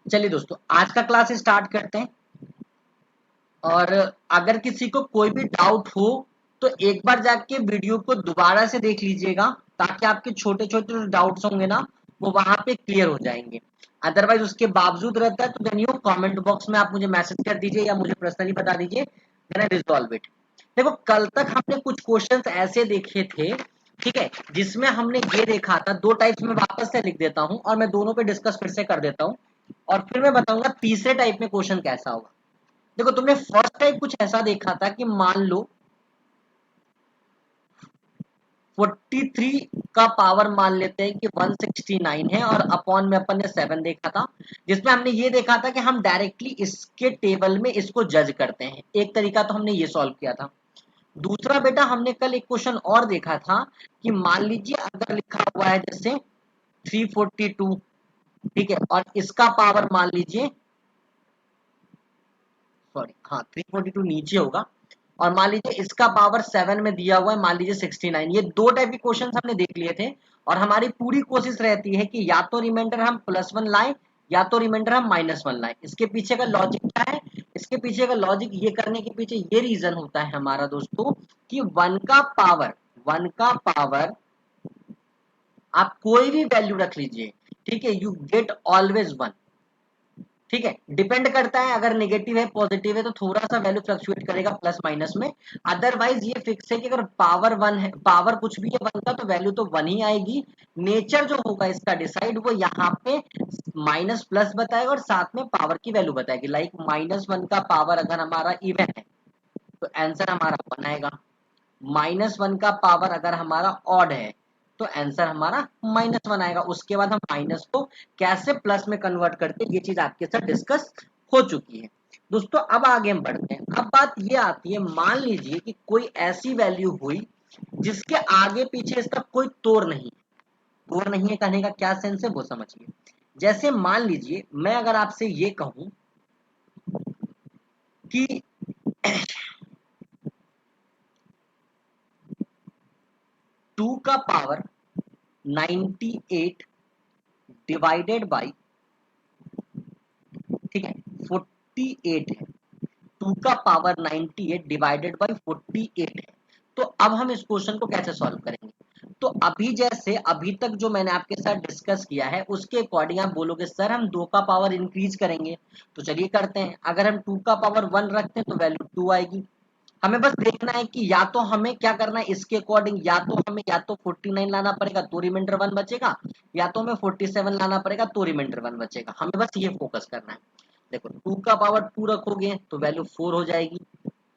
चलिए दोस्तों, आज का क्लास स्टार्ट करते हैं। और अगर किसी को कोई भी डाउट हो तो एक बार जाके वीडियो को दोबारा से देख लीजिएगा, ताकि आपके छोटे छोटे जो डाउट्स होंगे ना वो वहां पे क्लियर हो जाएंगे। अदरवाइज उसके बावजूद रहता है तो देन यू कमेंट बॉक्स में आप मुझे मैसेज कर दीजिए या मुझे पर्सनली बता दीजिए, देन आई रिजॉल्व इट। देखो, कल तक हमने कुछ क्वेश्चंस ऐसे देखे थे, ठीक है, जिसमें हमने ये देखा था, दो टाइप्स में वापस से लिख देता हूं और मैं दोनों पे डिस्कस फिर से कर देता हूं, और फिर मैं बताऊंगा तीसरे टाइप में क्वेश्चन कैसा होगा। देखो, तुमने फर्स्ट टाइप कुछ ऐसा देखा था कि मान लो 43 का पावर मान लेते हैं कि 169 है, और अपॉन में अपन ने 7 देखा था, जिसमें हमने ये देखा था कि हम डायरेक्टली इसके टेबल में इसको जज करते हैं। एक तरीका तो हमने ये सॉल्व किया था। दूसरा बेटा, हमने कल एक क्वेश्चन और देखा था कि मान लीजिए अगर लिखा हुआ है जैसे 342, ठीक है, और इसका पावर मान लीजिए, सॉरी हाँ 342 नीचे होगा, और मान लीजिए इसका पावर 7 में दिया हुआ है, मान लीजिए 69। ये दो टाइप के क्वेश्चन हमने देख लिए थे, और हमारी पूरी कोशिश रहती है कि या तो रिमाइंडर हम +1 लाएं या तो रिमाइंडर हम -1 लाएं। इसके पीछे का लॉजिक क्या है? इसके पीछे का लॉजिक ये करने के पीछे ये रीजन होता है हमारा दोस्तों कि 1 का पावर आप कोई भी वैल्यू रख लीजिए, ठीक है, यू गेट ऑलवेज 1। ठीक है, डिपेंड करता है, अगर नेगेटिव है पॉजिटिव है तो थोड़ा सा वैल्यू फ्लक्चुएट करेगा प्लस माइनस में। अदरवाइज ये फिक्स है कि अगर पावर 1 है, पावर कुछ भी है 1 का, तो वैल्यू तो 1 ही आएगी। नेचर जो होगा इसका डिसाइड, वो यहाँ पे माइनस प्लस बताएगा और साथ में पावर की वैल्यू बताएगी। लाइक -1 का पावर अगर हमारा इवन है तो आंसर हमारा 1 आएगा। -1 का पावर अगर हमारा ऑड है तो आंसर हमारा -1 आएगा। उसके बाद हम माइनस को कैसे प्लस में कन्वर्ट करते हैं, ये चीज आपके साथ डिस्कस हो चुकी है दोस्तों। अब आगे हम बढ़ते हैं। अब बात ये आती है, मान लीजिए कि कोई ऐसी वैल्यू हुई जिसके आगे पीछे इसका कोई तोड़ नहीं। तोड़ नहीं है कहने का क्या सेंस है वो समझिए। जैसे मान लीजिए मैं अगर आपसे ये कहूं कि 2 का पावर 98 डिवाइडेड बाई, ठीक है, 48 है। 2 का पावर 98 डिवाइडेड बाई 48 है। तो अब हम इस क्वेश्चन को कैसे सॉल्व करेंगे? तो अभी जैसे अभी तक जो मैंने आपके साथ डिस्कस किया है उसके अकॉर्डिंग आप बोलोगे सर हम 2 का पावर इंक्रीज करेंगे। तो चलिए करते हैं। अगर हम 2 का पावर 1 रखते हैं तो वैल्यू 2 आएगी। हमें बस देखना है कि या तो हमें क्या करना है इसके अकॉर्डिंग, या तो हमें या तो 49 लाना पड़ेगा तो रिमाइंडर 1 बचेगा, या तो हमें 47 लाना पड़ेगा तो रिमाइंडर 1 बचेगा। हमें बस ये फोकस करना है। देखो, 2 का पावर 2 रखोगे तो वैल्यू 4 हो जाएगी।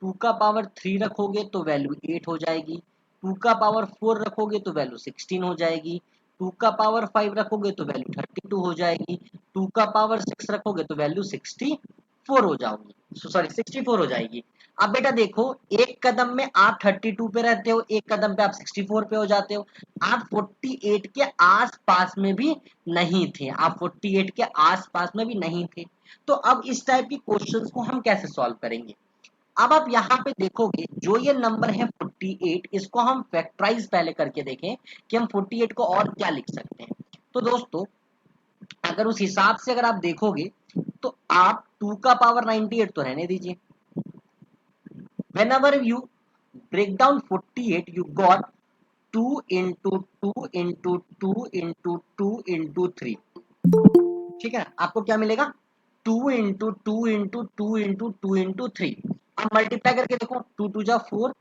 2 का पावर 3 रखोगे तो वैल्यू 8 हो जाएगी। 2 का पावर 4 रखोगे तो वैल्यू 16 हो जाएगी। 2 का पावर 5 रखोगे तो वैल्यू 32 हो जाएगी। 2 का पावर 6 रखोगे तो वैल्यू 64 हो जाएगी, सॉरी 64 हो जाएगी। अब बेटा देखो, एक कदम में आप 32 पे रहते हो, एक कदम पे आप 64 पे हो जाते हो। आप 48 के आस पास में भी नहीं थे, आप 48 के आस पास में भी नहीं थे। तो अब इस टाइप की क्वेश्चंस को हम कैसे सॉल्व करेंगे? अब आप यहाँ पे देखोगे जो ये नंबर है 48, इसको हम फैक्टराइज पहले करके देखें कि हम 48 को और क्या लिख सकते हैं। तो दोस्तों, अगर उस हिसाब से अगर आप देखोगे तो आप 2 का पावर 98 तो रहने दीजिए। whenever you break down 48 you got 2 into 2 into 2 into 2 into 3, ठीक है ना? आपको क्या मिलेगा? 2 इंटू 2 इंटू 2 इंटू 2 इंटू 3। अब मल्टीप्लाई करके देखो, 2 टू जा 4,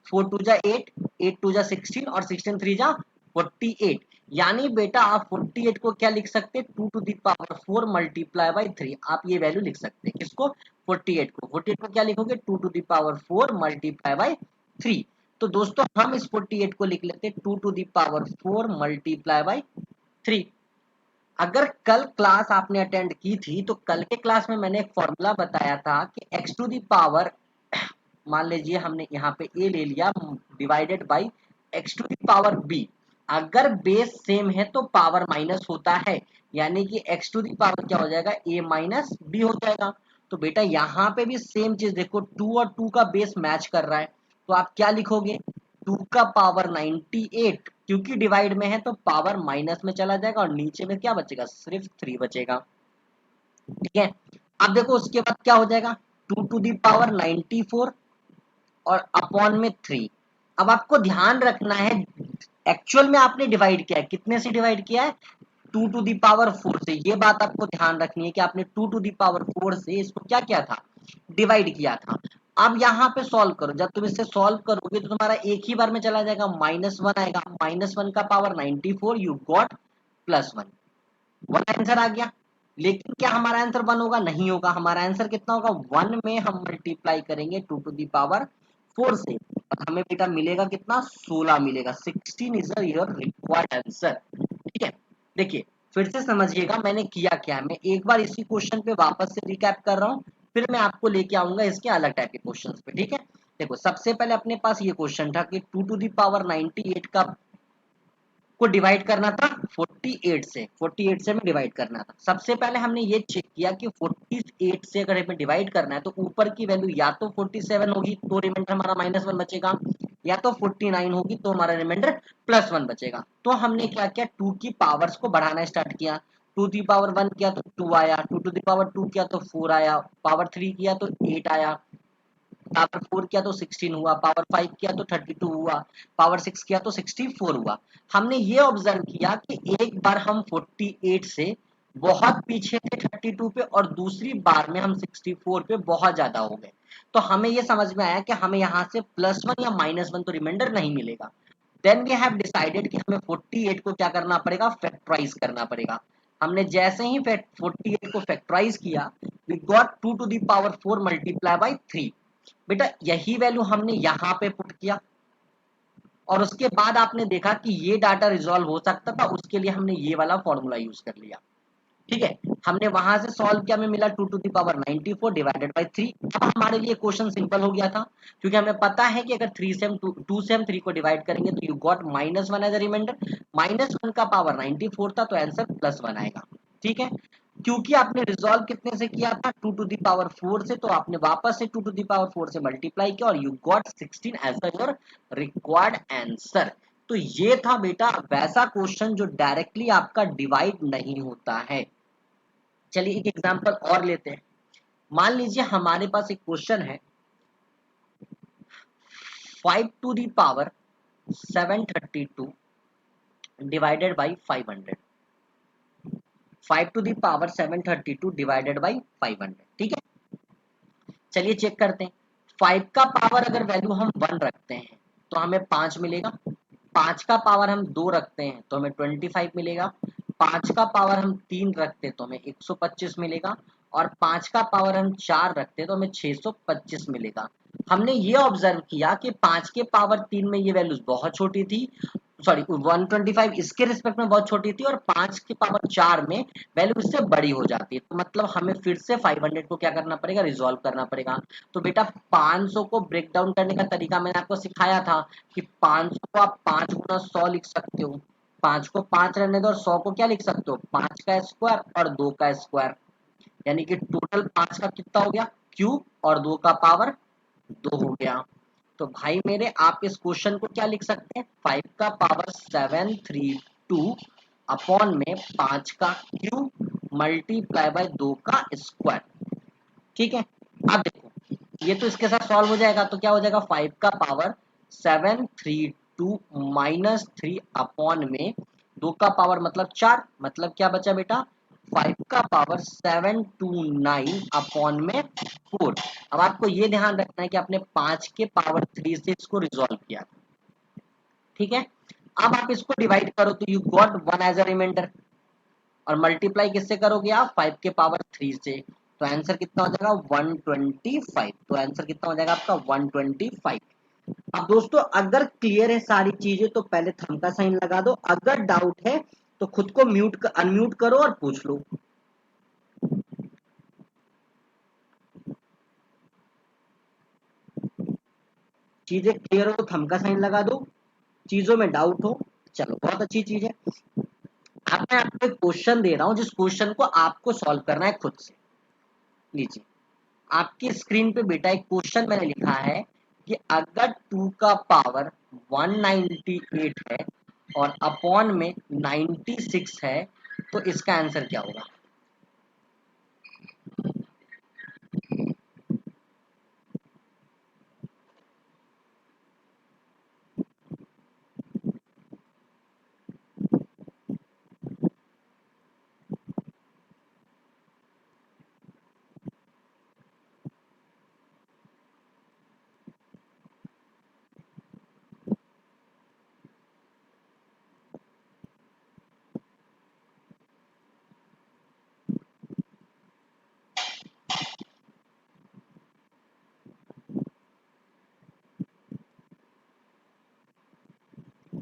4 टू जा 8, 8 टू जा 16 और 16 3 जा 48। यानी बेटा आप 48 को क्या लिख सकते हैं? 2 to the power 4 multiply by 3। आप ये वैल्यू लिख सकते हैं। किसको? 48 को। 48 को क्या लिखोगे? 2 to the power 4 multiply by 3। तो दोस्तों हम इस 48 को लिख लेते हैं 2 to the power 4 multiply by 3। अगर कल क्लास आपने अटेंड की थी तो कल के क्लास में मैंने एक फॉर्मूला बताया था कि x टू दी पावर, मान लीजिए हमने यहाँ पे a ले लिया, divided by x to the power b। अगर बेस सेम है तो पावर माइनस होता है, यानी कि x टू दी पावर क्या हो जाएगा? a माइनस b हो जाएगा। तो बेटा यहाँ पे भी सेम चीज देखो, 2 और 2 का बेस मैच कर रहा है, तो आप क्या लिखोगे? 2 का पावर 98, क्योंकि डिवाइड में है तो पावर माइनस में चला जाएगा और नीचे में क्या बचेगा? सिर्फ 3 बचेगा। ठीक है। अब देखो उसके बाद क्या हो जाएगा, 2 to the power 94 और अपॉन में 3। अब आपको ध्यान रखना है, एक्चुअल में आपने डिवाइड किया है, कितने से डिवाइड किया है, 2 to the power 4 से। ये बात आपको ध्यान रखनी है कि आपने 2 to the power 4 से इसको क्या किया था, डिवाइड किया था। अब यहाँ पे सॉल्व करो, जब तुम इससे सॉल्व करोगे तो तुम्हारा एक ही बार में चला जाएगा, -1 आएगा, -1 का power 94, you got +1, one answer आ गया। लेकिन क्या हमारा आंसर 1 होगा, नहीं होगा, हमारा आंसर कितना होगा, 1 में हम मल्टीप्लाई करेंगे 2 to the power 4 से, और हमें बेटा मिलेगा कितना, 16 मिलेगा। 16 इज योर रिक्वायर्ड आंसर। ठीक है, देखिए फिर से समझिएगा मैंने किया क्या है। मैं एक बार इसी क्वेश्चन पे वापस से रिकैप कर रहा हूँ, फिर मैं आपको लेके आऊंगा इसके अलग टाइप के क्वेश्चंस पे। ठीक है, देखो सबसे पहले अपने पास ये क्वेश्चन था कि 2 to the power 98 का को डिवाइड करना था 48 से, 48 से हमें डिवाइड करना था। सबसे पहले हमने ये चेक किया कि 48 से अगर हमें डिवाइड करना है तो ऊपर की वैल्यू या तो 47 होगी तो रिमाइंडर हमारा -1 बचेगा, या तो 49 होगी तो हमारा रिमाइंडर +1 बचेगा। तो हमने क्या किया, 2 की पावर्स को बढ़ाना स्टार्ट किया। 2 to the power 1 किया तो 2 आया, 2 to the power 2 किया तो 4 आया, पावर 3 किया तो 8 आया, पावर 4 किया तो 16 हुआ, पावर 5 किया तो 32 हुआ, पावर 6 किया तो 64 हुआ। हमने ये ऑब्जर्व किया कि एक बार हम 48 से बहुत पीछे थे 32 पे, और दूसरी बार में हम 64 पे बहुत ज्यादा हो गए। तो हमें ये समझ में आया कि हमें यहाँ से +1 या -1 तो रिमाइंडर नहीं मिलेगा। देन वी हैव डिसाइडेड कि हमें 48 को क्या करना पड़ेगा, फैक्टराइज करना पड़ेगा। हमने जैसे ही 48 को फैक्टराइज किया, we got 2 to the power 4 multiply by 3। बेटा यही वैल्यू हमने यहाँ पे पुट किया, और उसके बाद आपने देखा कि ये डाटा रिजॉल्व हो सकता था, उसके लिए हमने ये वाला फॉर्मूला यूज कर लिया। ठीक है, हमने वहां से सॉल्व किया, हमें मिला 2 to the power 94 divided by 3। अब हमारे लिए क्वेश्चन सिंपल हो गया था, क्योंकि हमें पता है कि अगर 3 से हम 2 से हम 3 को डिवाइड करेंगे तो you got -1 as a reminder, -1 का पावर 94 था तो आंसर +1 आएगा। ठीक है, क्योंकि आपने रिजॉल्व कितने से किया था, 2 to the power 4 से, तो आपने वापस से 2 to the power 4 से मल्टीप्लाई किया और you got 16 as your required answer. तो ये था बेटा वैसा क्वेश्चन जो डायरेक्टली आपका डिवाइड नहीं होता है। चलिए एक एग्जांपल और लेते हैं। मान लीजिए हमारे पास एक क्वेश्चन है, 5 to the power 732 divided by 500। 5 to the power 732 divided by 500। ठीक है, चलिए चेक करते हैं। 5 का पावर अगर वैल्यू हम 1 रखते हैं तो हमें 5 मिलेगा, 5 का पावर हम 2 रखते हैं तो हमें 25 मिलेगा, 5 का पावर हम 3 रखते हैं तो हमें 125 मिलेगा, और 5 का पावर हम 4 रखते हैं तो हमें 625 मिलेगा। हमने ये ऑब्जर्व किया कि 5 के पावर 3 में ये वैल्यूज बहुत छोटी थी, सॉरी 125 इसके रिस्पेक्ट में बहुत छोटी थी, और 5 के पावर 4 में वैल्यू इससे बड़ी हो जाती है। तो मतलब हमें फिर से 500 को क्या करना पड़ेगा, रिजॉल्व करना पड़ेगा। तो बेटा 500 को ब्रेक डाउन करने का तरीका मैंने आपको सिखाया था कि 500 को आप 5 गुना 100 लिख सकते हो, 5 को 5 रहने दो और 100 को क्या लिख सकते हो, 5 का स्क्वायर और 2 का स्क्वायर, यानी कि टोटल 5 का कितना हो गया, क्यूब, और 2 का पावर 2 हो गया। तो भाई मेरे आप इस क्वेश्चन को क्या लिख सकते हैं, 5 का पावर 732 अपॉन में 5 का क्यूब मल्टीप्लाई बाय 2 का स्क्वायर। ठीक है, अब देखो ये तो इसके साथ सॉल्व हो जाएगा, तो क्या हो जाएगा, 5 का पावर 732 माइनस 3 अपॉन में 2 का पावर मतलब 4, मतलब क्या बचा बेटा, 5 का पावर 729 अपॉन में 4। अब आपको ये ध्यान रखना है कि आपने 5 के पावर 3 से इसको रिजॉल्व किया। ठीक है, अब आप इसको डिवाइड करो तो you got 1 as a reminder, और मल्टीप्लाई किससे करोगे आप, 5 के पावर 3 से, तो आंसर कितना हो जाएगा 125। तो आंसर कितना हो जाएगा आपका 125। अब दोस्तों अगर क्लियर है सारी चीजें तो पहले थंब का साइन लगा दो, अगर डाउट है तो खुद को म्यूट अनम्यूट करो और पूछ लो। चीजें क्लियर हो तो थंब का साइन लगा दो, चीजों में डाउट हो, चलो बहुत अच्छी चीज है। अब मैं आपको एक क्वेश्चन दे रहा हूं जिस क्वेश्चन को आपको सॉल्व करना है खुद से। लीजिए आपकी स्क्रीन पे बेटा एक क्वेश्चन मैंने लिखा है कि अगर 2 का पावर 198 है और अपॉन में 96 है तो इसका आंसर क्या होगा।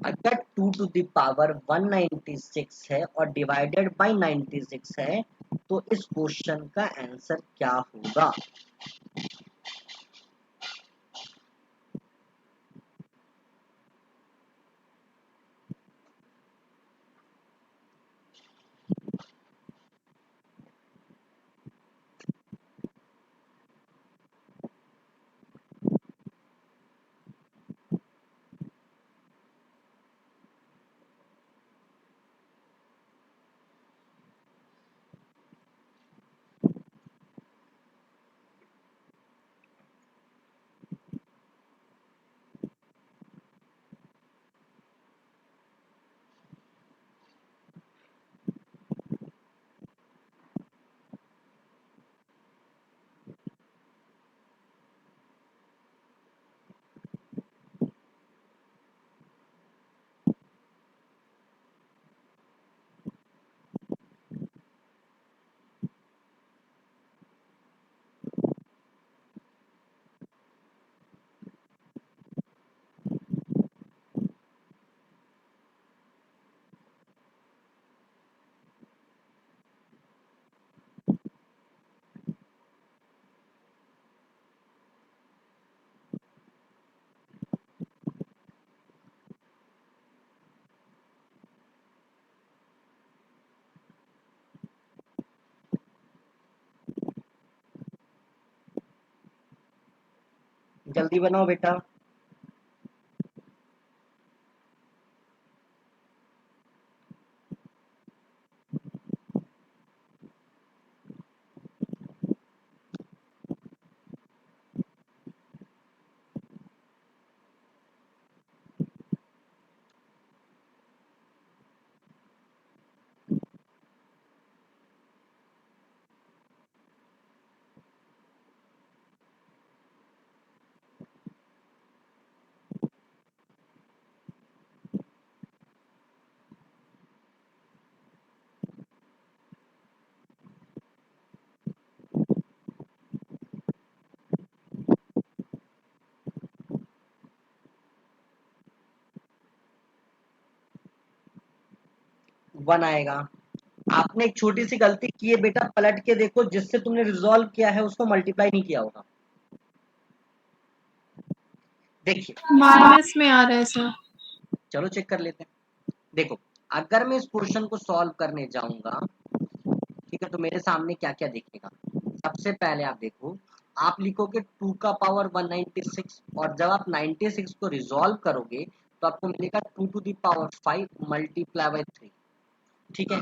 अगर 2 टू द पावर 196 है और डिवाइडेड बाय 96 है तो इस क्वेश्चन का आंसर क्या होगा? जल्दी बनाओ बेटा। वन आएगा। आपने एक छोटी सी गलती की है बेटा, पलट के देखो, जिससे तुमने रिजॉल्व किया है उसको मल्टीप्लाई नहीं किया होगा। देखिए, माइनस में आ रहा है सर। चलो चेक कर लेते हैं। देखो, अगर मैं इस क्वेश्चन को सॉल्व करने जाऊंगा, ठीक है, तो मेरे सामने क्या क्या दिखेगा। सबसे पहले आप देखो, आप लिखोगे 2 का पावर 196 और जब आप 96 को रिजॉल्व करोगे तो आपको मिलेगा 2 to the power 5 multiply by 3। ठीक है,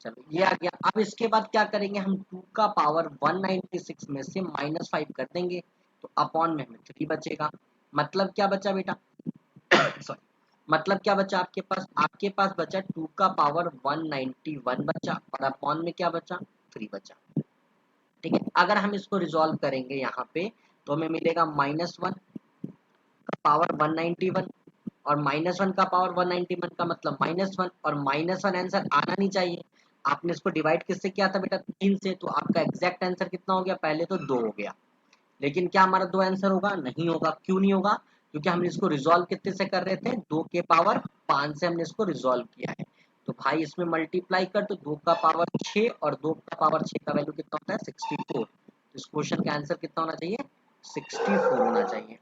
चलो ये आ गया। अब इसके बाद क्या करेंगे, हम 2 का पावर 196 में से -5 कर देंगे तो अपॉन में हमें 3 बचेगा। मतलब क्या बचा बेटा? सॉरी, मतलब क्या बचा आपके पास बचा 2 का पावर 191 बचा और अपॉन में क्या बचा? 3 बचा। ठीक है, अगर हम इसको रिजॉल्व करेंगे यहाँ पे तो हमें मिलेगा -1 का पावर 191 और -1 का पावर 191 का मतलब -1 और -1 आंसर आना नहीं चाहिए। आपने इसको डिवाइड किससे किया था बेटा? 3 से, तो आपका एग्जैक्ट आंसर कितना हो गया? पहले तो 2 हो गया। लेकिन क्या हमारा 2 आंसर होगा? नहीं होगा। क्यों नहीं होगा? क्योंकि हमने इसको रिजॉल्व कितने से कर रहे थे? 2 के पावर 5 से हमने इसको रिजॉल्व किया है। तो भाई इसमें मल्टीप्लाई कर, तो 2 का पावर 6 और 2 का पावर 6 का वैल्यू कितना होता है? 64। इस क्वेश्चन का आंसर कितना होना चाहिए? 64 होना चाहिए।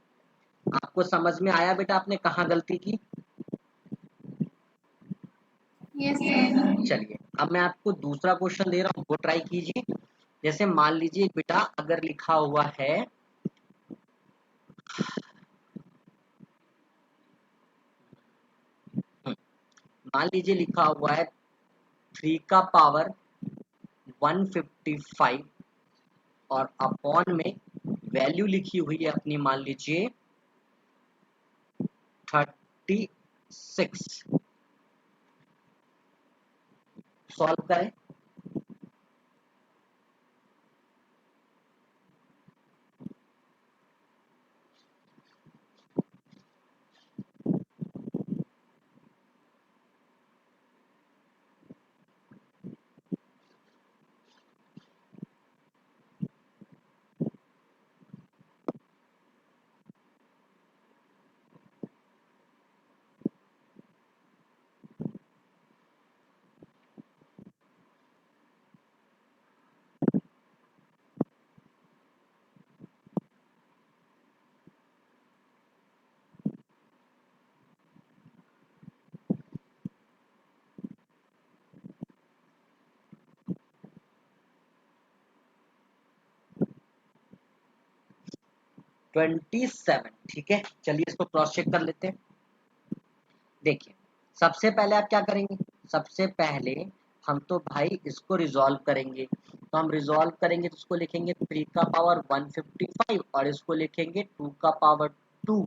आपको समझ में आया बेटा आपने कहाँ गलती की? Yes sir. चलिए, अब मैं आपको दूसरा क्वेश्चन दे रहा हूँ, वो ट्राई कीजिए। जैसे मान लीजिए बेटा, अगर लिखा हुआ है, मान लीजिए लिखा हुआ है 3 का पावर 155 और अपॉन में वैल्यू लिखी हुई है अपनी, मान लीजिए 36। सॉल्व करें। 27। ठीक है, चलिए इसको क्रॉस चेक कर लेते हैं। देखिए सबसे पहले आप क्या करेंगे, सबसे पहले हम तो भाई इसको रिजॉल्व करेंगे। तो हम रिजॉल्व करेंगे तो इसको लिखेंगे 3 का पावर 155 और इसको लिखेंगे 2 का पावर 2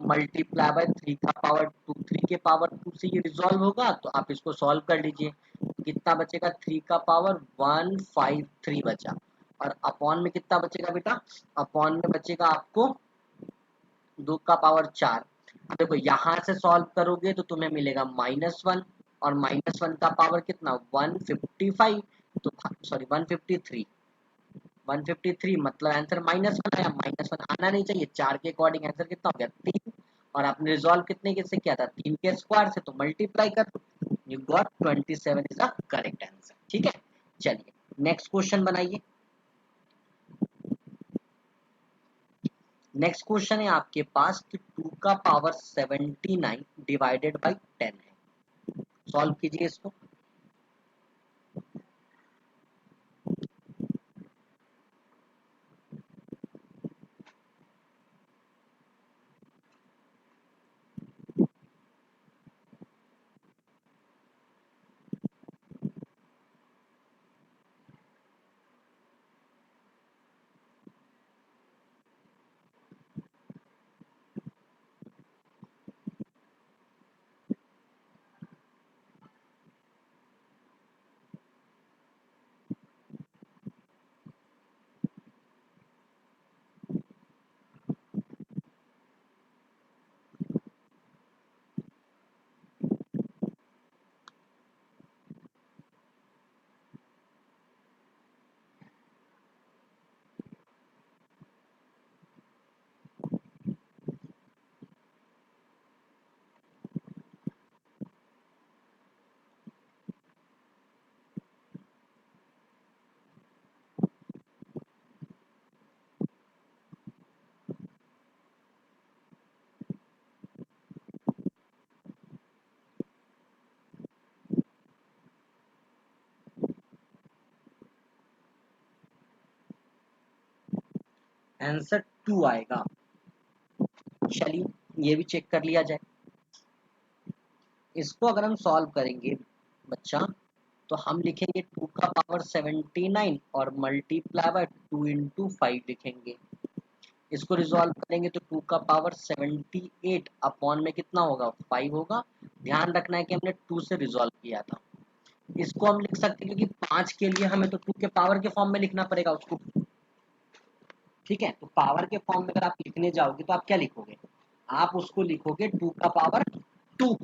मल्टीप्लाई बाय 3 का पावर 2। 3 के पावर 2 से ये रिजॉल्व होगा, तो आप इसको सॉल्व कर लीजिए। कितना बचेगा, 3 का पावर 153 बचा। और अपॉन में कितना बचेगा बेटा, अपॉन में बचेगा आपको 2 का पावर 4। देखो यहाँ से सॉल्व करोगे तो तुम्हें मिलेगा -1 और -1 का पावर कितना 155, तो सॉरी 153, 153 मतलब आंसर -1 आया। -1 आना नहीं चाहिए, 4 के अकॉर्डिंग आंसर कितना हो गया 3। और आपने रिजॉल्व कितने के से किया था, 3 के स्क्वायर से, तो मल्टीप्लाई कर दो, you got 27 is the correct answer. ठीक है, चलिए नेक्स्ट क्वेश्चन बनाइए। नेक्स्ट क्वेश्चन है आपके पास कि 2 का पावर 79 डिवाइडेड बाई 10 है। सॉल्व कीजिए इसको। आंसर 2 आएगा। चलिए ये भी चेक कर लिया जाए। इसको अगर हम सॉल्व करेंगे बच्चा, तो हम लिखेंगे 2 का पावर 79 और मल्टीप्लाई बाय 2 इंटू 5 लिखेंगे। इसको रिजॉल्व करेंगे तो 2 का पावर 78 अपॉन में कितना होगा 5 होगा। ध्यान रखना है कि हमने 2 से रिजॉल्व किया था। इसको हम लिख सकते हैं क्योंकि 5 के लिए हमें तो 2 के पावर के फॉर्म में लिखना पड़ेगा उसको। ठीक है, तो पावर के फॉर्म में अगर आप लिखने जाओगे तो आप क्या लिखोगे, आप उसको लिखोगे 2 का पावर 2।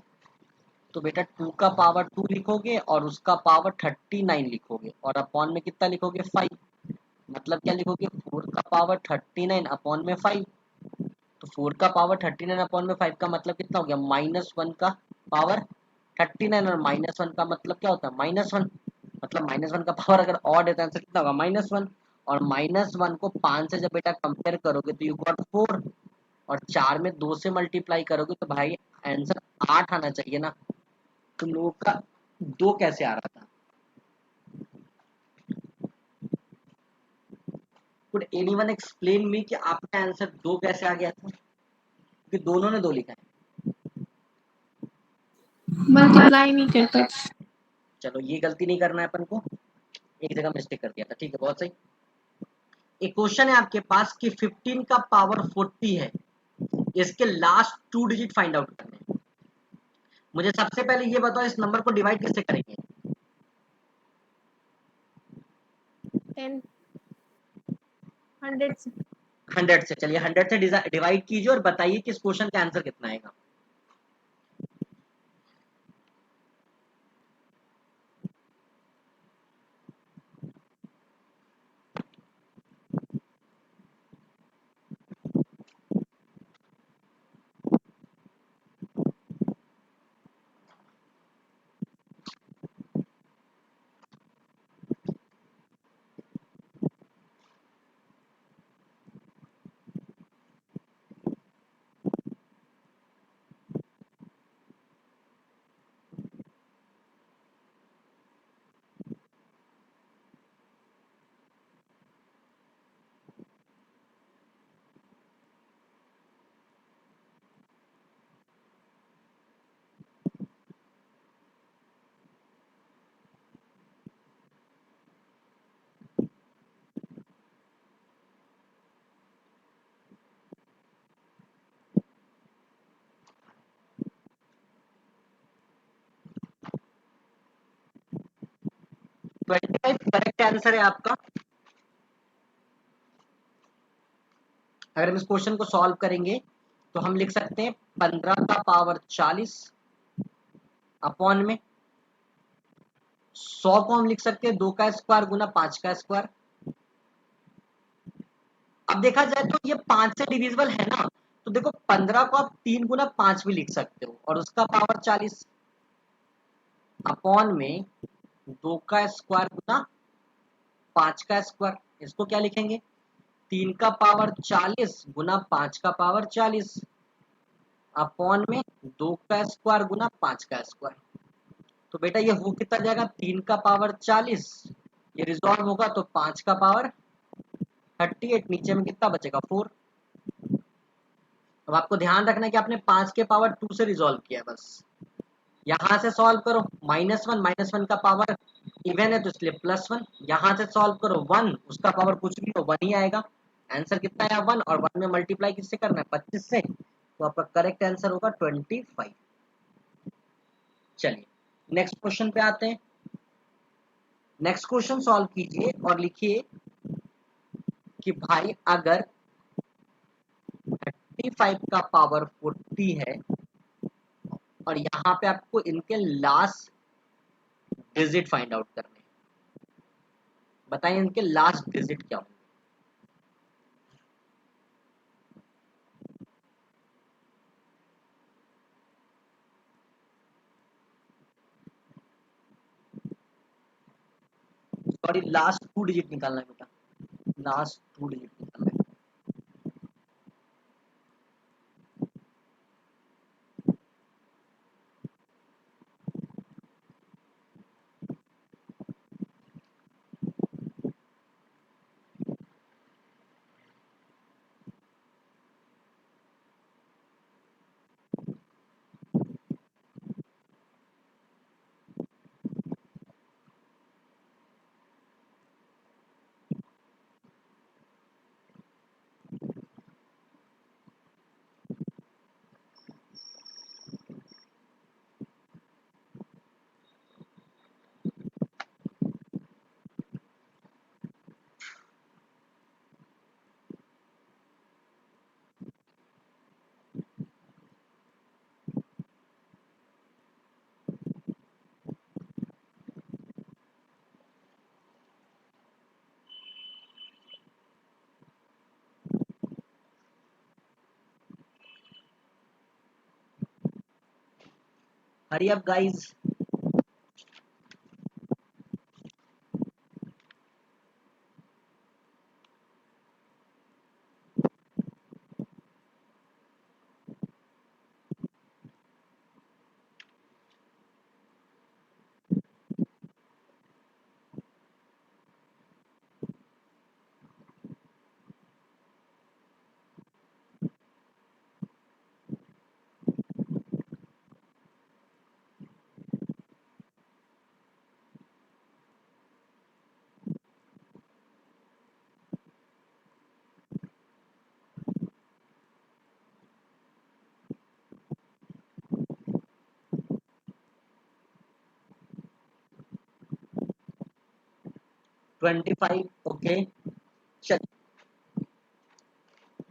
तो बेटा 2 का पावर 2 लिखोगे और उसका पावर 39 लिखोगे और अपॉन में कितना लिखोगे 5। मतलब क्या लिखोगे 4 का पावर 39 अपॉन में 5। तो 4 का पावर 39 अपॉन में 5 का मतलब कितना हो गया -1 का पावर 39 और -1 का मतलब क्या होता है -1। मतलब -1 का पावर अगर ऑड है तो आंसर कितना होगा -1। और -1 को 5 से जब बेटा कंपेयर करोगे तो यू गॉट 4। और 4 में 2 से मल्टीप्लाई करोगे तो भाई आंसर 8 आना चाहिए ना। तुम लोगों का 2 कैसे आ रहा था। कुड एनीवन एक्सप्लेन मी कि आपका आंसर 2 कैसे आ गया था, कि दोनों ने 2 लिखा है। मल्टीप्लाई नहीं कर पाए। चलो ये गलती नहीं करना है अपन को, एक जगह मिस्टेक कर दिया था। ठीक है, बहुत सही। एक क्वेश्चन है आपके पास कि 15 का पावर 40 है, इसके लास्ट 2 डिजिट फाइंड आउट करने हैं। मुझे सबसे पहले ये बताओ इस नंबर को डिवाइड कैसे करेंगे। 10 100 से। 100 से। चलिए 100 से डिवाइड कीजिए और बताइए कि इस क्वेश्चन का आंसर कितना आएगा। 25 करेक्ट आंसर है आपका। अगर हम इस क्वेश्चन को सॉल्व करेंगे तो हम लिख सकते हैं 15 का पावर 40 अपॉन में 100 को हम लिख सकते हैं 2 का स्क्वायर गुना 5 का स्क्वायर। अब देखा जाए तो ये 5 से डिविजिबल है ना, तो देखो 15 को आप 3 गुना 5 भी लिख सकते हो और उसका पावर 40 अपॉन में 2 का स्क्वायर गुना 5 का स्क्वायर। इसको क्या लिखेंगे, 3 का पावर 40 गुना 5 का पावर 40 अपॉन में 2 का स्क्वायर गुना 5 का स्क्वायर। तो बेटा ये हो कितना जाएगा, 3 का पावर 40, ये रिजॉल्व होगा तो 5 का पावर 38, नीचे में कितना बचेगा 4। अब आपको ध्यान रखना है कि आपने 5 के पावर 2 से रिजॉल्व किया है बस। यहां से सॉल्व करो -1 का पावर इवन है तो इसलिए +1, यहां से सॉल्व करो 1 उसका पावर कुछ भी हो 1 ही आएगा। आंसर कितना है 1, और 1 में मल्टीप्लाई किससे करना है 25 से, तो आपका करेक्ट आंसर होगा 25। चलिए नेक्स्ट क्वेश्चन पे आते हैं। नेक्स्ट क्वेश्चन सॉल्व कीजिए और लिखिए कि भाई अगर 35 का पावर 40 है और यहाँ पे आपको इनके लास्ट डिजिट फाइंड आउट करने हैं, बताइए इनके लास्ट डिजिट क्या होंगे। सॉरी, लास्ट 2 डिजिट निकालना है बेटा, लास्ट 2 डिजिट निकालना है। 'Hurry up guys'. Twenty five okay. चल,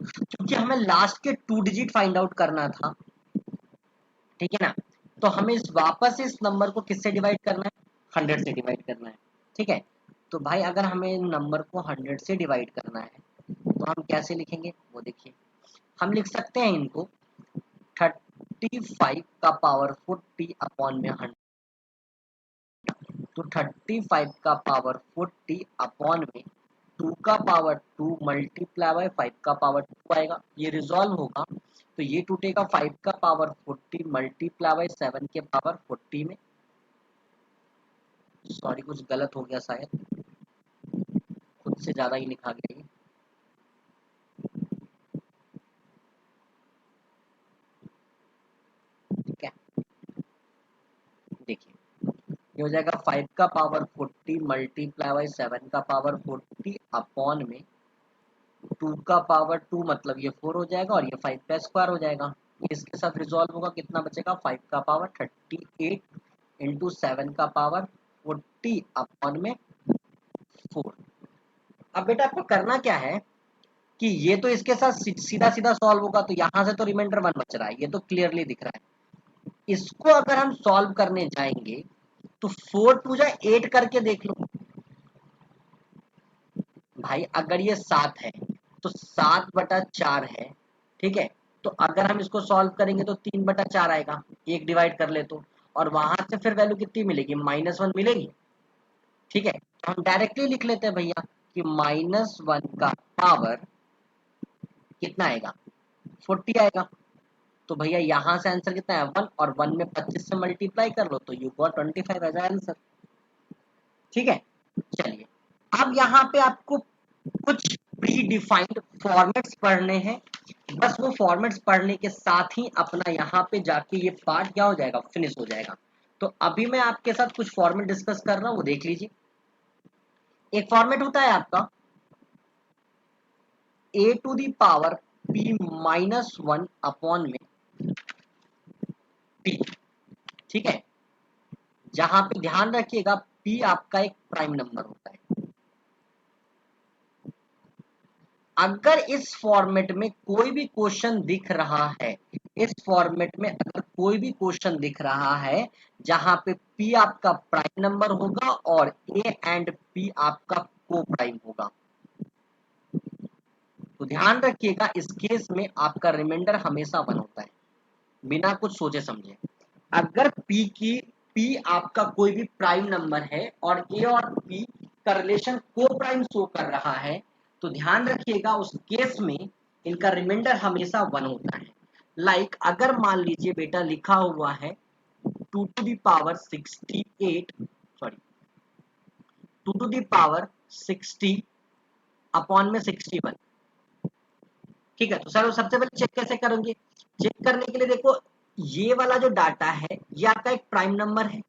क्योंकि हमें लास्ट के 2 डिजिट फाइंड आउट करना था, ठीक है ना, तो हमें वापस इस नंबर को किससे डिवाइड करना है, 100 से डिवाइड करना है। ठीक है, तो भाई अगर हमें नंबर को 100 से डिवाइड करना है तो हम कैसे लिखेंगे वो देखिए। हम लिख सकते हैं इनको 35 का पावर 40 अपॉन में 100, तो 35 का पावर 40 अपॉन में 2 का पावर 2 मल्टीप्लाई बाय 5 का पावर 2 आएगा, ये रिजॉल्व होगा तो ये टूटेगा 5 का पावर 40 मल्टीप्लाई बाय 7 के पावर 40 में। सॉरी कुछ गलत हो गया शायद, खुद से ज्यादा ही लिखा गया ये। ठीक है, देखिए ये हो जाएगा 5 का पावर 40 मल्टीप्लाई बाय 7 का पावर 40 अपॉन में 2 का पावर 2 मतलब ये 4 हो जाएगा और ये 5 का स्क्वायर हो जाएगा। इसके साथ रिजॉल्व होगा, कितना बचेगा 5 का पावर 38 इंटू 7 का पावर 40 अपॉन में 4। अब बेटा आपको करना क्या है कि ये तो इसके साथ सीधा सीधा सॉल्व होगा, तो यहां से तो रिमाइंडर 1 बच रहा है, ये तो क्लियरली दिख रहा है। इसको अगर हम सॉल्व करने जाएंगे तो 4 टू जा 8 करके देख लो भाई। अगर ये 7 है तो 7/4 है, ठीक है। तो अगर हम इसको सॉल्व करेंगे तो 3/4 आएगा, एक डिवाइड कर ले तो, और वहां से फिर वैल्यू कितनी मिलेगी, -1 मिलेगी, ठीक है। तो हम डायरेक्टली लिख लेते हैं भैया कि -1 का पावर कितना आएगा, 40 आएगा। तो भैया यहाँ से आंसर कितना है 1, और 1 में 25 से मल्टीप्लाई कर लो तो यू गॉट 25 एज आंसर, ठीक है। चलिए अब यहाँ पे आपको कुछ प्री डिफाइंड फॉर्मेट्स पढ़ने हैं, बस वो फॉर्मेट्स पढ़ने के साथ ही अपना यहाँ पे जाके ये पार्ट क्या हो जाएगा, फिनिश हो जाएगा। तो अभी मैं आपके साथ कुछ फॉर्मेट डिस्कस कर रहा हूँ, वो देख लीजिए। एक फॉर्मेट होता है आपका a to the power p-1 upon में p, ठीक है। जहां पे ध्यान रखिएगा p आपका एक प्राइम नंबर होता है। अगर इस फॉर्मेट में कोई भी क्वेश्चन दिख रहा है, इस फॉर्मेट में अगर कोई भी क्वेश्चन दिख रहा है जहां पे p आपका प्राइम नंबर होगा और a एंड p आपका को प्राइम होगा, तो ध्यान रखिएगा इस केस में आपका रिमाइंडर हमेशा 1 होता है, बिना कुछ सोचे समझे। अगर p आपका कोई भी प्राइम नंबर है और a और p का रिलेशन को प्राइम शो कर रहा है, तो ध्यान रखिएगा उस केस में इनका रिमाइंडर हमेशा 1 होता है। लाइक अगर मान लीजिए बेटा लिखा हुआ है 2 to the power 68, sorry 2 to the power 60 upon में 61, ठीक है। तो सर सबसे पहले चेक कैसे करेंगे, चेक करने के लिए देखो ये वाला जो डाटा है ये आपका एक प्राइम नंबर है,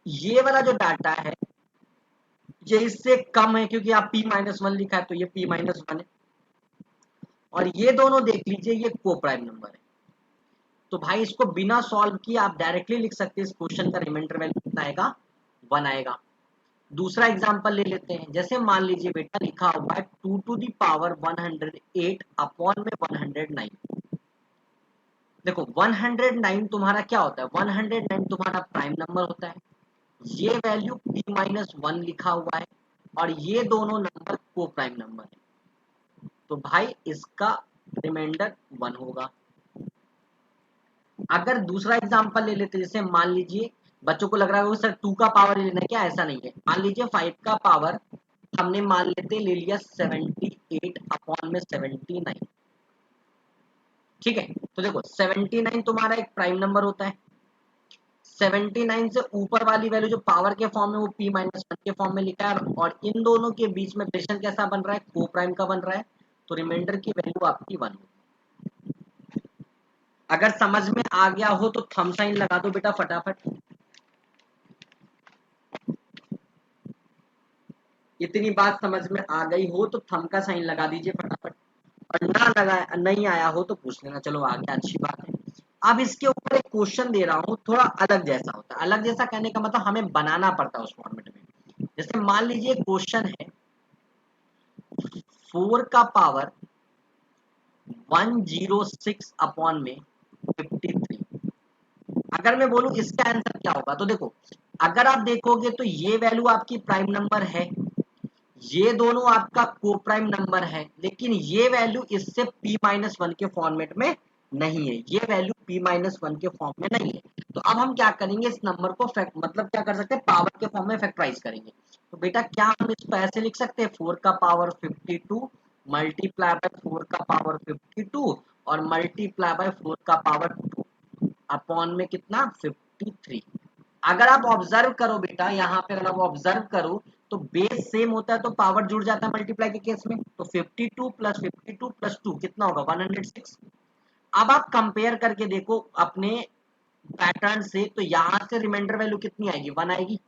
ये वाला जो डाटा है ये इससे कम है क्योंकि आप p-1 लिखा है तो ये p-1 है, और ये दोनों देख लीजिए ये को प्राइम नंबर है। तो भाई इसको बिना सॉल्व किए आप डायरेक्टली लिख सकते हैं, इस क्वेश्चन का रिमाइंडर वैल्यू कितना आएगा, 1 आएगा। दूसरा एग्जांपल ले लेते हैं, जैसे मान लीजिए बेटा लिखा हुआ है 2 टू दी पावर 108 अपॉन में 109। देखो 109 तुम्हारा क्या होता है, 109 तुम्हारा प्राइम नंबर होता है, ये वैल्यू p-1 लिखा हुआ है, और ये दोनों नंबर को प्राइम नंबर है, तो भाई इसका रिमाइंडर 1 होगा। अगर दूसरा एग्जांपल ले लेते, जैसे मान लीजिए बच्चों को लग रहा है सर 2 का पावर लेना है क्या, ऐसा नहीं है। मान लीजिए 5 का पावर हमने मान लेते ले लिया 78 अपॉन में 79, ठीक है। तो देखो 79 तुम्हारा एक प्राइम नंबर होता है, 79 से ऊपर वाली वैल्यू जो पावर के फॉर्म में वो p-1 के फॉर्म में लिखा है, और इन दोनों के बीच में रिलेशन कैसा बन रहा है, को प्राइम का बन रहा है, तो रिमाइंडर की वैल्यू आपकी 1 होगी। अगर समझ में आ गया हो तो थंब साइन लगा दो बेटा फटाफट, इतनी बात समझ में आ गई हो तो थंब का साइन लगा दीजिए फटाफट, और ना लगा नहीं आया हो तो पूछ लेना, चलो आ गया, अच्छी बात है। अब इसके ऊपर एक क्वेश्चन दे रहा हूँ, थोड़ा अलग जैसा होता है, अलग जैसा कहने का मतलब हमें बनाना पड़ता है उस फॉर्मेट में। जैसे मान लीजिए क्वेश्चन है 4 का पावर 106 अपॉन में 53। अगर मैं बोलूं इसका आंसर क्या होगा, तो देखो अगर आप देखोगे तो ये वैल्यू आपकी प्राइम नंबर है, ये दोनों आपका को प्राइम नंबर है, लेकिन ये वैल्यू इससे p-1 के फॉर्मेट में नहीं है, ये वैल्यू p-1 के फॉर्म में नहीं है। तो अब हम क्या करेंगे, इस नंबर को मतलब क्या कर सकते हैं, पावर के फॉर्म में फैक्टराइज करेंगे। तो बेटा क्या हम इसको ऐसे लिख सकते हैं, 4 का पावर 52 मल्टीप्लाई बाय 4 का पावर 52 और मल्टीप्लाई बाय 4 का पावर 2 अपॉन में कितना 53। अगर आप ऑब्जर्व करो बेटा यहाँ पे, अगर आप ऑब्जर्व करो तो बेस सेम होता है तो पावर जुड़ जाता है मल्टीप्लाई के केस में, तो 52 प्लस 52 प्लस 2 कितना होगा 106। अब आप कंपेयर करके देखो अपने पैटर्न से, तो यहाँ से रिमाइंडर वैल्यू कितनी आएगी, 1 आएगी।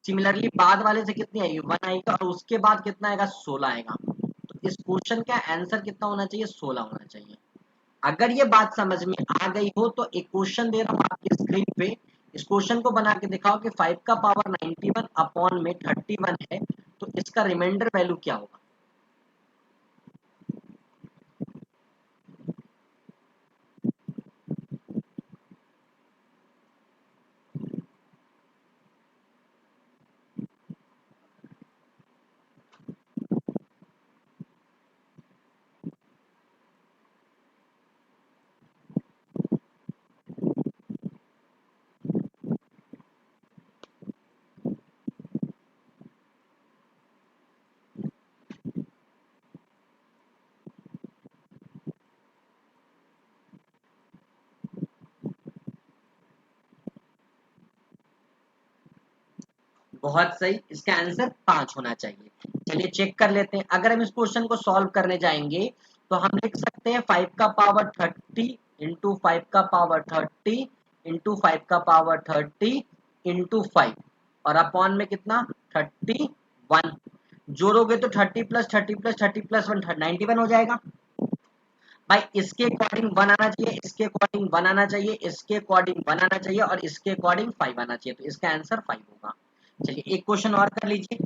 सिमिलरली बाद वाले से कितनी आएगी, 1 आएगा, और उसके बाद कितना आएगा 16 आएगा। तो इस क्वेश्चन का आंसर कितना होना चाहिए, 16 होना चाहिए। अगर ये बात समझ में आ गई हो तो एक क्वेश्चन दे रहा हूं आपकी स्क्रीन पे, इस क्वेश्चन को बना के दिखाओ कि 5 का पावर 91 अपॉन में 31 है, तो इसका रिमाइंडर वैल्यू क्या होगा। बहुत सही, इसका आंसर 5 होना चाहिए। चलिए चेक कर लेते हैं। अगर हम इस क्वेश्चन को सॉल्व करने जाएंगे तो हम लिख सकते हैं 5 का पावर 30 इंटू 5 का पावर 30 इंटू 5 का पावर 30 इंटू 5 और अपॉन में कितना 31। जोड़ोगे तो 30 प्लस 30 प्लस 30 प्लस 1 91 हो जाएगा। भाई इसके अकॉर्डिंग 1 आना चाहिए, इसके अकॉर्डिंग 1 आना चाहिए, इसके अकॉर्डिंग 1 आना चाहिए और इसके अकॉर्डिंग 5 आना चाहिए, तो इसका आंसर 5 होगा। चलिए एक क्वेश्चन और कर लीजिए।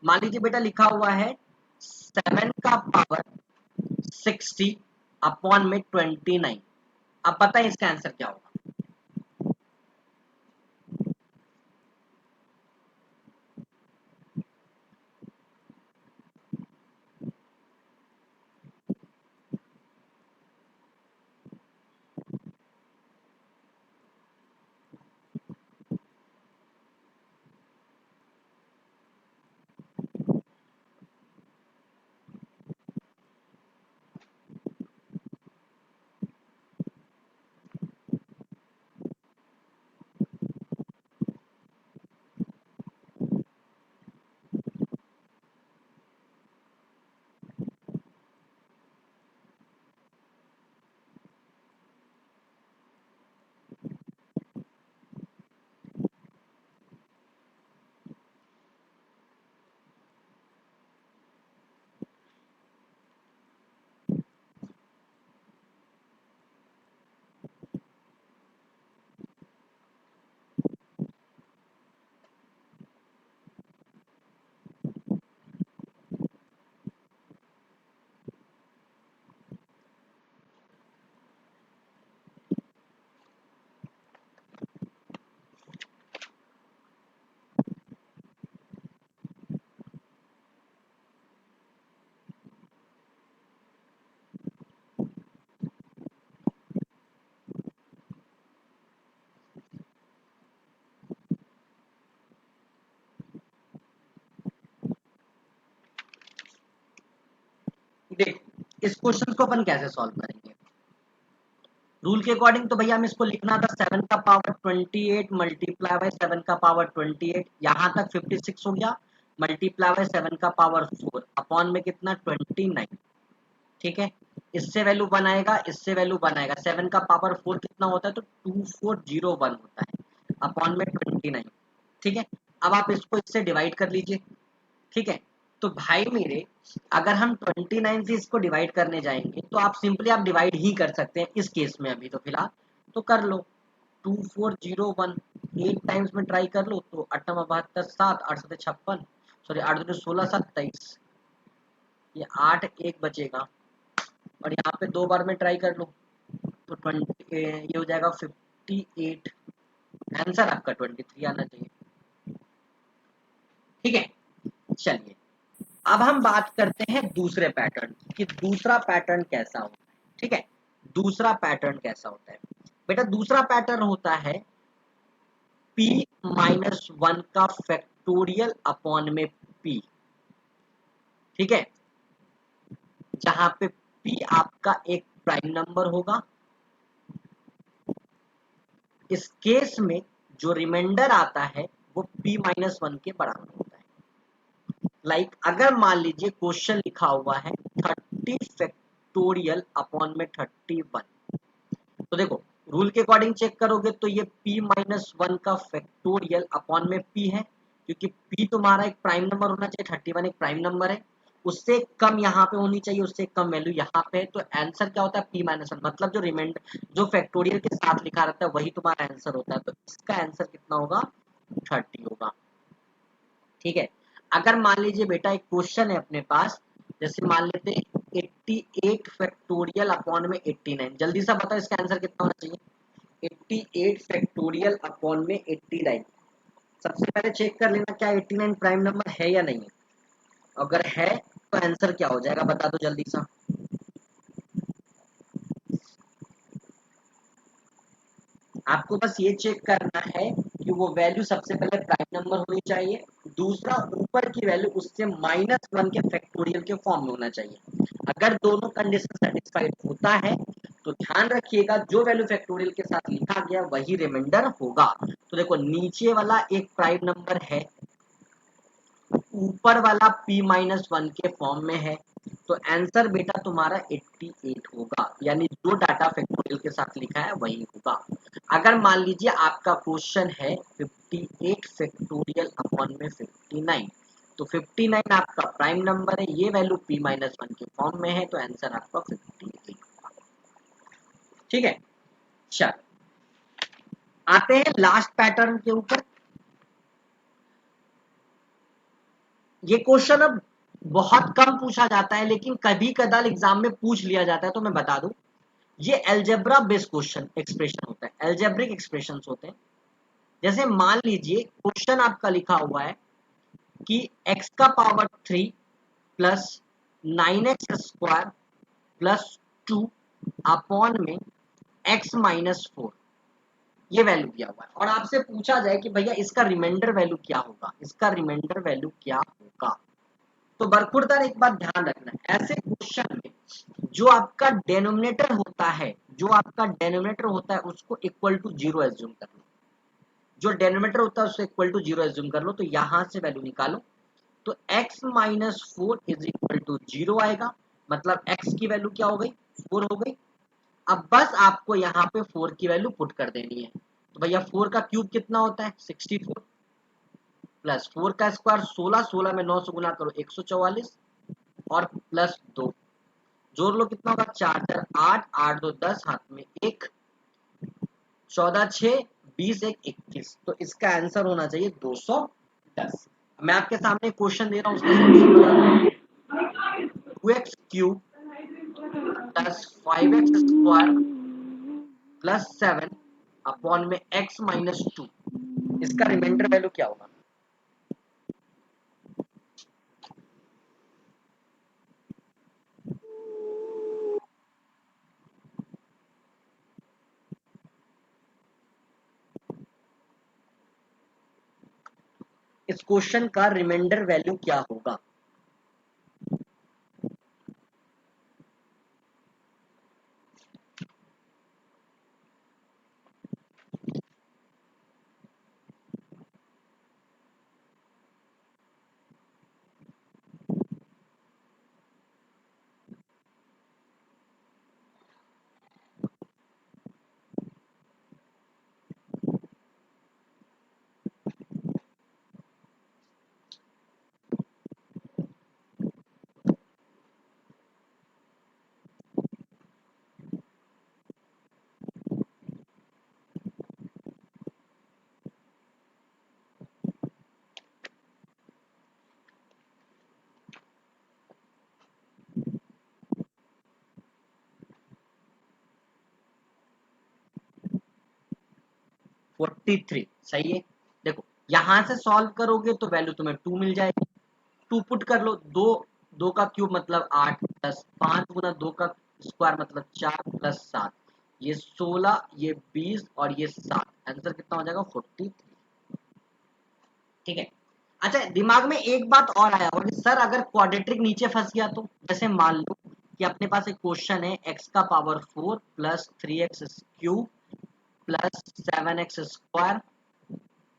मान लीजिए बेटा लिखा हुआ है 7 का पावर 60 अपॉन में 29। अब पता है इसका आंसर क्या होगा। देखो इस क्वेश्चन को अपन कैसे सॉल्व करेंगे। रूल के अकॉर्डिंग तो भैया हम इसको लिखना था 7 का पावर 28 मल्टीप्लाई बाय 7 का पावर 28, यहाँ तक 56 हो गया, मल्टीप्लाई बाय 7 का पावर 4 अपॉन में कितना 29। ठीक है, इससे वैल्यू बनाएगा, इससे वैल्यू बनाएगा, 7 का पावर 4 कितना होता है तो 2401 होता है अपॉन में 29। ठीक है, अब आप इसको इससे डिवाइड कर लीजिए। ठीक है, तो भाई मेरे अगर हम 29 से इसको डिवाइड करने जाएंगे तो आप सिंपली आप डिवाइड ही कर सकते हैं इस केस में, अभी तो फिलहाल तो कर लो 2401 8 टाइम्स में ट्राई कर लो तो 8 72 7 8 7 56, सॉरी 8 2 16 27, ये 8 1 बचेगा और यहाँ पे 2 बार में ट्राई कर लो तो 20 ये हो जाएगा 58। आंसर आपका 23 आना चाहिए। ठीक है, चलिए अब हम बात करते हैं दूसरे पैटर्न कि दूसरा पैटर्न कैसा होता है। ठीक है, दूसरा पैटर्न कैसा होता है बेटा, दूसरा पैटर्न होता है p माइनस 1 का फैक्टोरियल अपॉन में p। ठीक है, जहां पे p आपका एक प्राइम नंबर होगा। इस केस में जो रिमाइंडर आता है वो p माइनस 1 के बराबर होता है। लाइक अगर मान लीजिए क्वेश्चन लिखा हुआ है 30 फैक्टोरियल अपॉन में 31, तो देखो रूल के अकॉर्डिंग चेक करोगे तो ये p माइनस 1 का फैक्टोरियल अपॉन में p है, क्योंकि p तुम्हारा एक प्राइम नंबर होना चाहिए, 31 एक प्राइम नंबर है उससे कम यहाँ पे होनी चाहिए, उससे कम वैल्यू यहाँ पे है, तो आंसर क्या होता है p-1, मतलब जो रिमाइंडर जो फैक्टोरियल के साथ लिखा रहता है वही तुम्हारा आंसर होता है। तो इसका आंसर कितना होगा 30 होगा। ठीक है, अगर मान लीजिए बेटा एक क्वेश्चन है अपने पास, जैसे मान लेते हैं 88 फैक्टोरियल अपॉन में 89, जल्दी से बताओ इसका आंसर कितना होना चाहिए। 88 फैक्टोरियल अपॉन में 89, सबसे पहले चेक कर लेना क्या 89 प्राइम नंबर है या नहीं है, अगर है तो आंसर क्या हो जाएगा बता दो जल्दी सा। आपको बस ये चेक करना है कि वो वैल्यू सबसे पहले प्राइम नंबर होनी चाहिए, दूसरा ऊपर की वैल्यू उससे -1 के फैक्टोरियल के फॉर्म में होना चाहिए। अगर दोनों कंडीशन सेटिस्फाइड होता है तो ध्यान रखिएगा जो वैल्यू फैक्टोरियल के साथ लिखा गया वही रिमाइंडर होगा। तो देखो नीचे वाला एक प्राइम नंबर है, ऊपर वाला p-1 के फॉर्म में है, तो आंसर बेटा तुम्हारा 88 होगा, यानी जो डाटा फैक्टोरियल के साथ लिखा है वही होगा। अगर मान लीजिए आपका क्वेश्चन है 58 फैक्टोरियल अपॉन में 59, तो 59 आपका प्राइम नंबर है, ये वैल्यू p-1 के फॉर्म में है, तो आंसर आपका 58 होगा। ठीक है, चल आते हैं लास्ट पैटर्न के ऊपर। ये क्वेश्चन अब बहुत कम पूछा जाता है, लेकिन कभी कदाल एग्जाम में पूछ लिया जाता है, तो मैं बता दूं ये एल्जेब्रा बेस्ड क्वेश्चन एक्सप्रेशन होता है, एल्जेब्रिक एक्सप्रेशंस होते हैं। जैसे मान लीजिए क्वेश्चन आपका लिखा हुआ है कि x का power 3 plus 9x² plus 2 upon में x-4 ये वैल्यू दिया हुआ है, और आपसे पूछा जाए कि भैया इसका रिमाइंडर वैल्यू क्या होगा, इसका रिमाइंडर वैल्यू क्या होगा। तो बरखुरदार एक बात ध्यान रखना, ऐसे क्वेश्चन में जो आपका डेनोमिनेटर होता है, जो आपका डेनोमिनेटर होता है उसको इक्वल टू 0 एज्यूम कर लो, जो डेनोमिनेटर होता है उसको इक्वल टू 0 एज्यूम कर लो, तो यहां से वैल्यू निकालो, तो x-4 इज इक्वल टू 0 आएगा, मतलब x की वैल्यू क्या हो गई 4 हो गई। अब बस आपको यहाँ पे 4 की वैल्यू पुट कर देनी है, तो भैया 4 का क्यूब कितना होता है 64 प्लस 4 का स्क्वायर 16, 16 में 9 से गुना करो 144 और प्लस 2 जोड़ लो कितना होगा 4 4 8 8 2 10 हाथ में 1 14 6 20 1 21, तो इसका आंसर होना चाहिए 210। मैं आपके सामने क्वेश्चन दे रहा हूं उसका सॉल्यूशन बता दो, 2x cube plus 5x² plus 7 upon में x-2, इसका रिमाइंडर वैल्यू क्या होगा। इस क्वेश्चन का रिमाइंडर वैल्यू क्या होगा। फोर्टी थ्री सही है। देखो यहां से सॉल्व करोगे तो वैल्यू तुम्हें 2 मिल जाएगी, 2 पुट कर लो, 2 2 का क्यूब मतलब 8 प्लस 5 गुना 2 का स्क्वायर मतलब 4 प्लस 7 ये 16 ये 20 और ये 7, आंसर कितना हो जाएगा 43। ठीक है, अच्छा दिमाग में एक बात और आया होगा कि सर अगर क्वाड्रेटिक नीचे फंस गया तो, जैसे मान लो कि अपने पास एक क्वेश्चन है x का power 4 plus 3x cube plus 7x²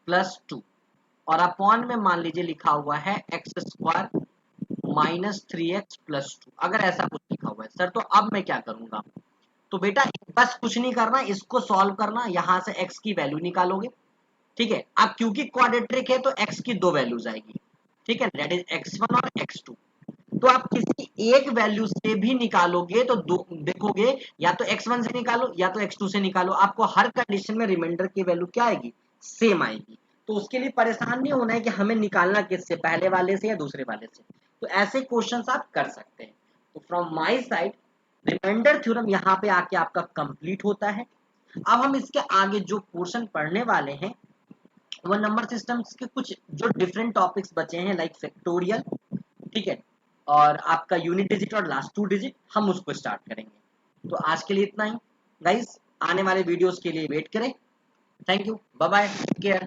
plus 2 और अपॉन में मान लीजिए लिखा हुआ है x² माइनस 3x प्लस 2, अगर ऐसा कुछ लिखा हुआ है सर तो अब मैं क्या करूंगा। तो बेटा बस कुछ नहीं करना, इसको सॉल्व करना, यहां से x की वैल्यू निकालोगे। ठीक है, अब क्योंकि क्वाड्रेटिक है तो x की दो वैल्यूज आएगी, ठीक है, दैट इज x1 और x2। तो आप किसी एक वैल्यू से भी निकालोगे तो देखोगे या तो x1 से निकालो या तो x2 से निकालो, आपको हर कंडीशन में रिमाइंडर की वैल्यू क्या आएगी, सेम आएगी। तो उसके लिए परेशान नहीं होना है कि हमें निकालना किससे, पहले वाले से या दूसरे वाले से। तो ऐसे क्वेश्चंस आप कर सकते हैं। तो from my side reminder theorem यहाँ पे आके आपका कंप्लीट होता है। अब हम इसके आगे जो पोर्शन पढ़ने वाले हैं वो नंबर सिस्टम्स के कुछ जो डिफरेंट टॉपिक्स बचे हैं, लाइक फैक्टोरियल, ठीक है, और आपका यूनिट डिजिट और लास्ट 2 डिजिट, हम उसको स्टार्ट करेंगे। तो आज के लिए इतना ही गाइस, आने वाले वीडियोस के लिए वेट करें। Thank you, bye bye, take care.